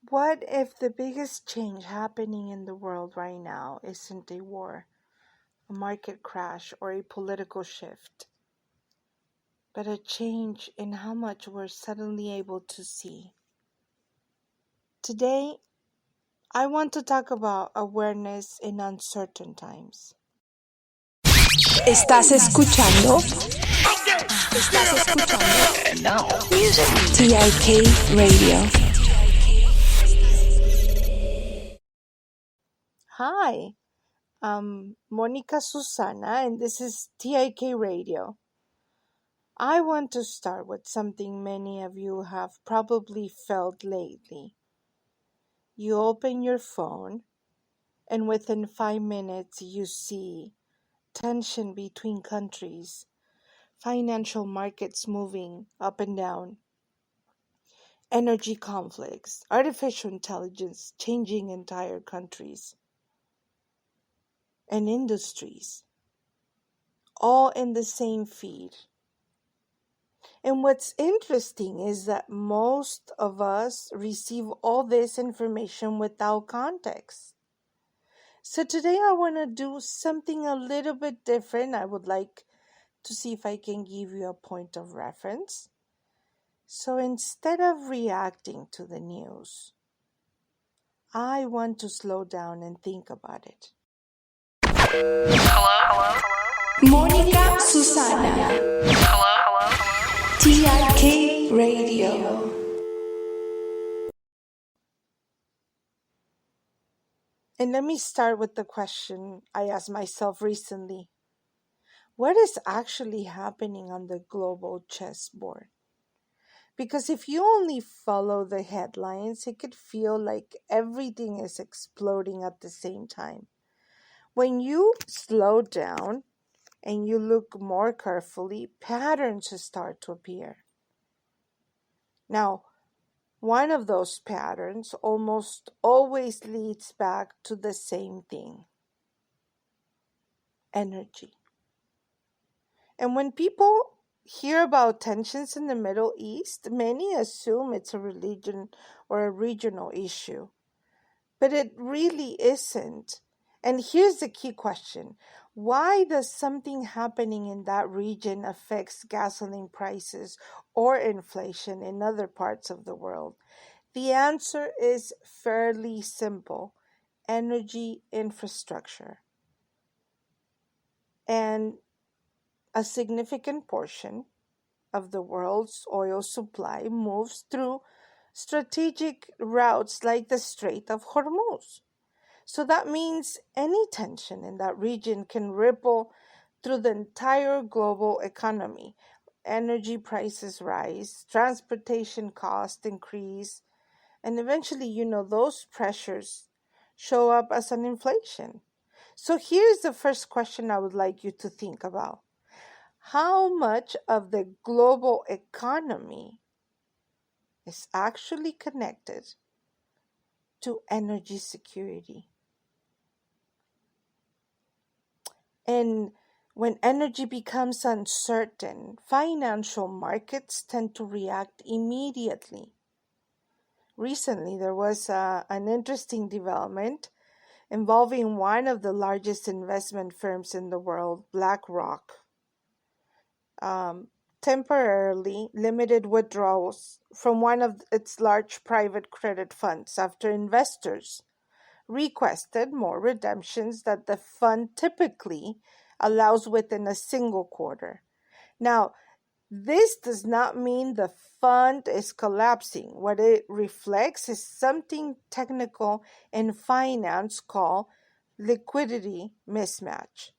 What if the biggest change happening in the world right now isn't a war, a market crash, or a political shift, but a change in how much we're suddenly able to see? Today, I want to talk about awareness in uncertain times. Estás escuchando TIK Radio. Hi, I'm Monica Susana, and this is TIK Radio. I want to start with something many of you have probably felt lately. You open your phone, and within 5 minutes, you see tension between countries, financial markets moving up and down, energy conflicts, artificial intelligence changing entire countries and industries, all in the same feed. And what's interesting is that most of us receive all this information without context. So today I want to do something a little bit different. I would like to see if I can give you a point of reference. So instead of reacting to the news, I want to slow down and think about it. Hello? Mónica Susana. Hello? TIK Radio. And let me start with the question I asked myself recently. What is actually happening on the global chessboard? Because if you only follow the headlines, it could feel like everything is exploding at the same time. When you slow down and you look more carefully, patterns start to appear. Now, one of those patterns almost always leads back to the same thing: energy. And when people hear about tensions in the Middle East, many assume it's a religion or a regional issue. But it really isn't. And here's the key question: why does something happening in that region affect gasoline prices or inflation in other parts of the world? The answer is fairly simple: energy infrastructure. And a significant portion of the world's oil supply moves through strategic routes like the Strait of Hormuz. So that means any tension in that region can ripple through the entire global economy. Energy prices rise, transportation costs increase, and eventually, those pressures show up as an inflation. So here's the first question I would like you to think about: how much of the global economy is actually connected to energy security? And when energy becomes uncertain, financial markets tend to react immediately. Recently, there was an interesting development involving one of the largest investment firms in the world, BlackRock. Temporarily limited withdrawals from one of its large private credit funds after investors requested more redemptions that the fund typically allows within a single quarter. Now, this does not mean the fund is collapsing. What it reflects is something technical in finance called liquidity mismatch.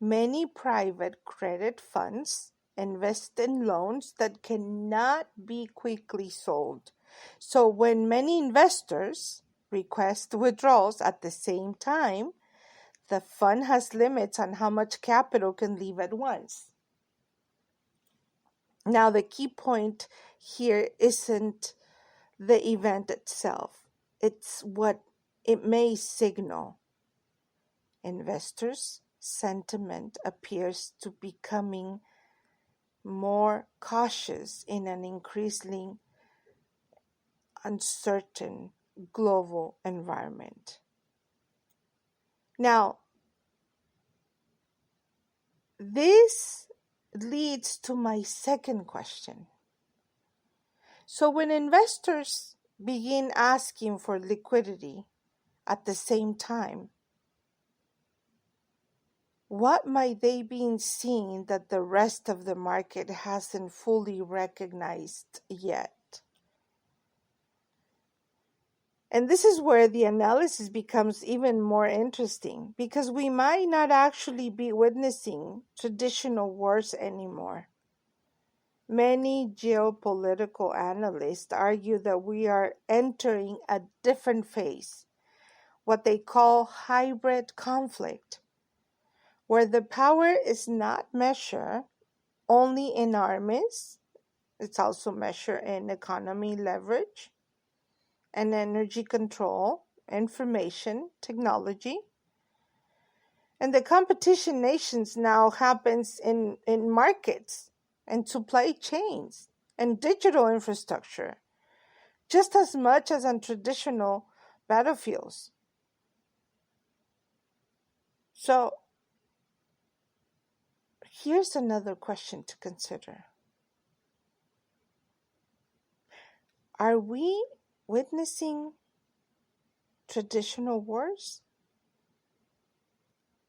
Many private credit funds invest in loans that cannot be quickly sold. So when many investors request withdrawals at the same time, the fund has limits on how much capital can leave at once. Now, the key point here isn't the event itself. It's what it may signal. Investors' sentiment appears to be becoming more cautious in an increasingly uncertain global environment. Now, this leads to my second question. So when investors begin asking for liquidity at the same time, what might they be seeing that the rest of the market hasn't fully recognized yet? And this is where the analysis becomes even more interesting, because we might not actually be witnessing traditional wars anymore. Many geopolitical analysts argue that we are entering a different phase, what they call hybrid conflict, where the power is not measured only in armies, it's also measured in economy leverage and energy control, information, technology. And the competition nations now happens in markets and supply chains and digital infrastructure, just as much as on traditional battlefields. So here's another question to consider. Are we witnessing traditional wars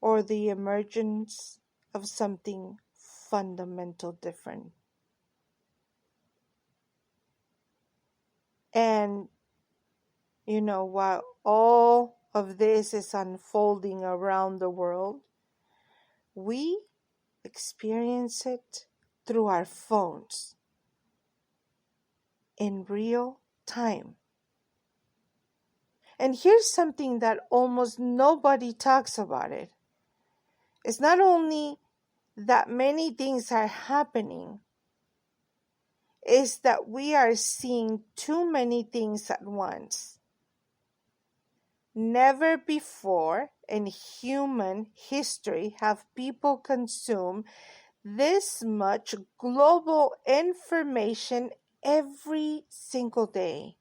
or the emergence of something fundamental different? And, while all of this is unfolding around the world, we experience it through our phones in real time. And here's something that almost nobody talks about it. It's not only that many things are happening, it's that we are seeing too many things at once. Never before in human history have people consumed this much global information every single day.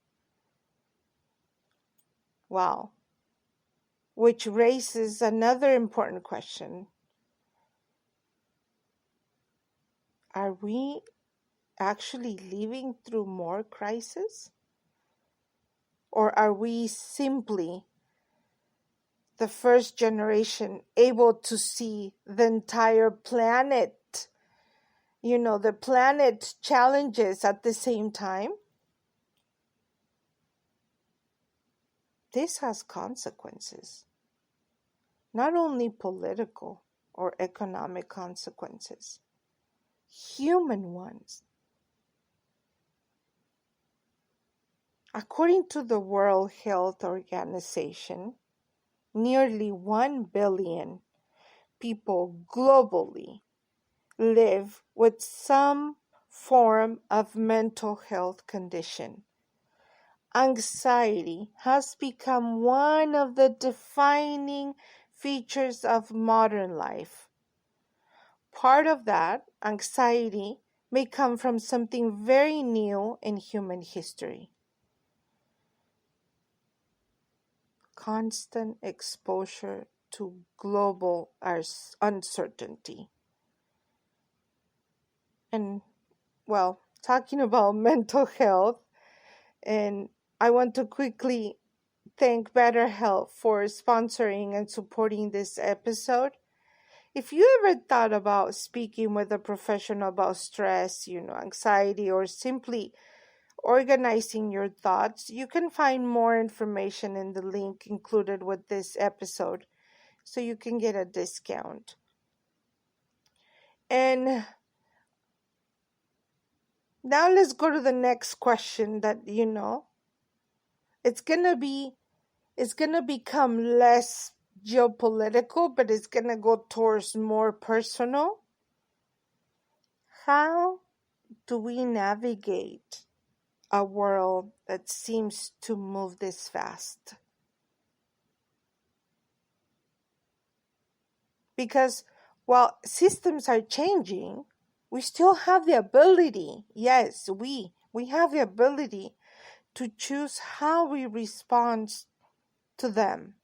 Wow. Which raises another important question. Are we actually living through more crises? Or are we simply the first generation able to see the entire planet, the planet challenges at the same time? This has consequences, not only political or economic consequences, human ones. According to the World Health Organization, nearly 1 billion people globally live with some form of mental health condition. Anxiety has become one of the defining features of modern life. Part of that anxiety may come from something very new in human history. Constant exposure to global uncertainty. And, talking about mental health, and I want to quickly thank BetterHelp for sponsoring and supporting this episode. If you ever thought about speaking with a professional about stress, anxiety, or simply organizing your thoughts, you can find more information in the link included with this episode, so you can get a discount. And now let's go to the next question that, it's gonna become less geopolitical, but it's gonna go towards more personal. How do we navigate a world that seems to move this fast? Because while systems are changing, we still have the ability, yes, we have the ability to choose how we respond to them.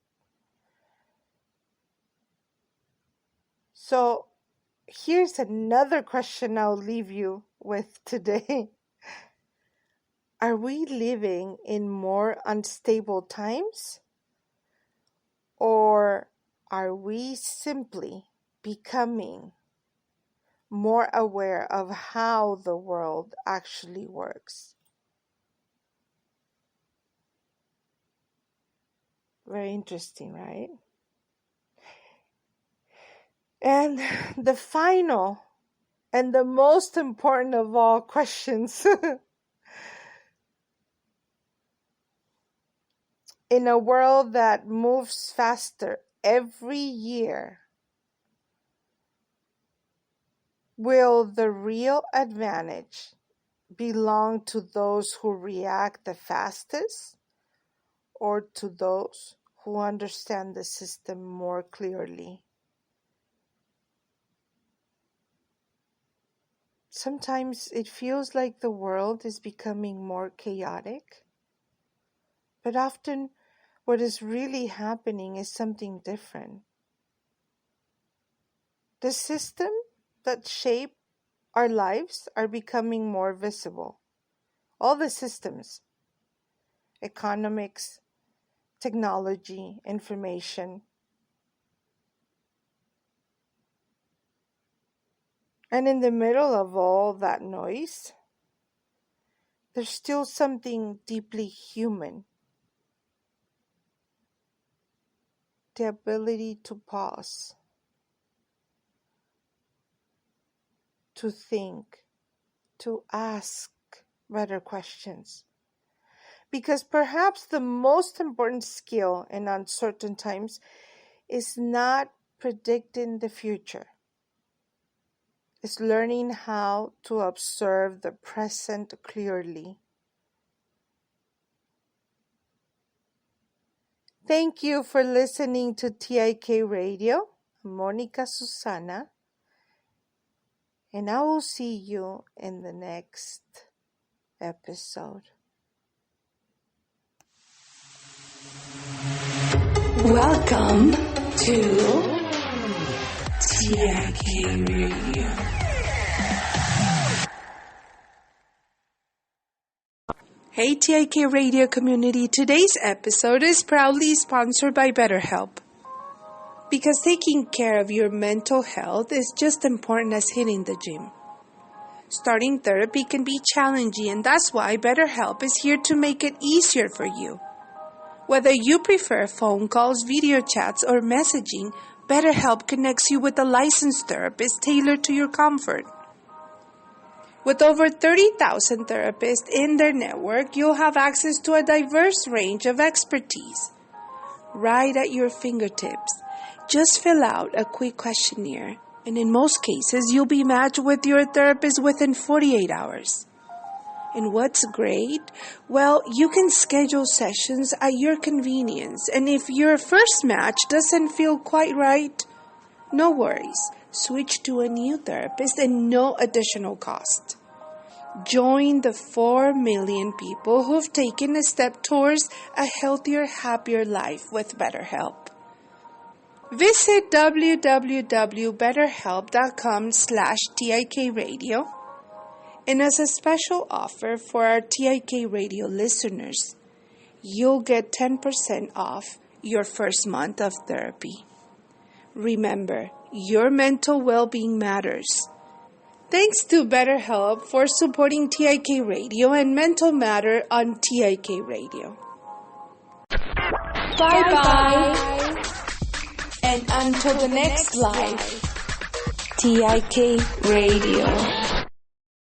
So here's another question I'll leave you with today. Are we living in more unstable times? Or are we simply becoming more aware of how the world actually works? Very interesting, right? And the final and the most important of all questions in a world that moves faster every year, will the real advantage belong to those who react the fastest or to those who understand the system more clearly? Sometimes it feels like the world is becoming more chaotic, but often what is really happening is something different. The system that shape our lives are becoming more visible. All the systems, economics, technology, information. And in the middle of all that noise, there's still something deeply human. The ability to pause, to think, to ask better questions. Because perhaps the most important skill in uncertain times is not predicting the future. It's learning how to observe the present clearly. Thank you for listening to TIK Radio. I'm Monica Susana, and I will see you in the next episode. Welcome to TIK Radio. Hey TIK Radio community, today's episode is proudly sponsored by BetterHelp. Because taking care of your mental health is just important as hitting the gym. Starting therapy can be challenging, and that's why BetterHelp is here to make it easier for you. Whether you prefer phone calls, video chats, or messaging, BetterHelp connects you with a licensed therapist tailored to your comfort. With over 30,000 therapists in their network, you'll have access to a diverse range of expertise right at your fingertips. Just fill out a quick questionnaire, and in most cases, you'll be matched with your therapist within 48 hours. And what's great? Well, you can schedule sessions at your convenience, and if your first match doesn't feel quite right, no worries. Switch to a new therapist at no additional cost. Join the 4 million people who've taken a step towards a healthier, happier life with BetterHelp. Visit www.betterhelp.com/TIK Radio. And as a special offer for our TIK Radio listeners, you'll get 10% off your first month of therapy. Remember, your mental well-being matters. Thanks to BetterHelp for supporting TIK Radio and Mental Matter on TIK Radio. Bye-bye. And until the next live, TIK Radio.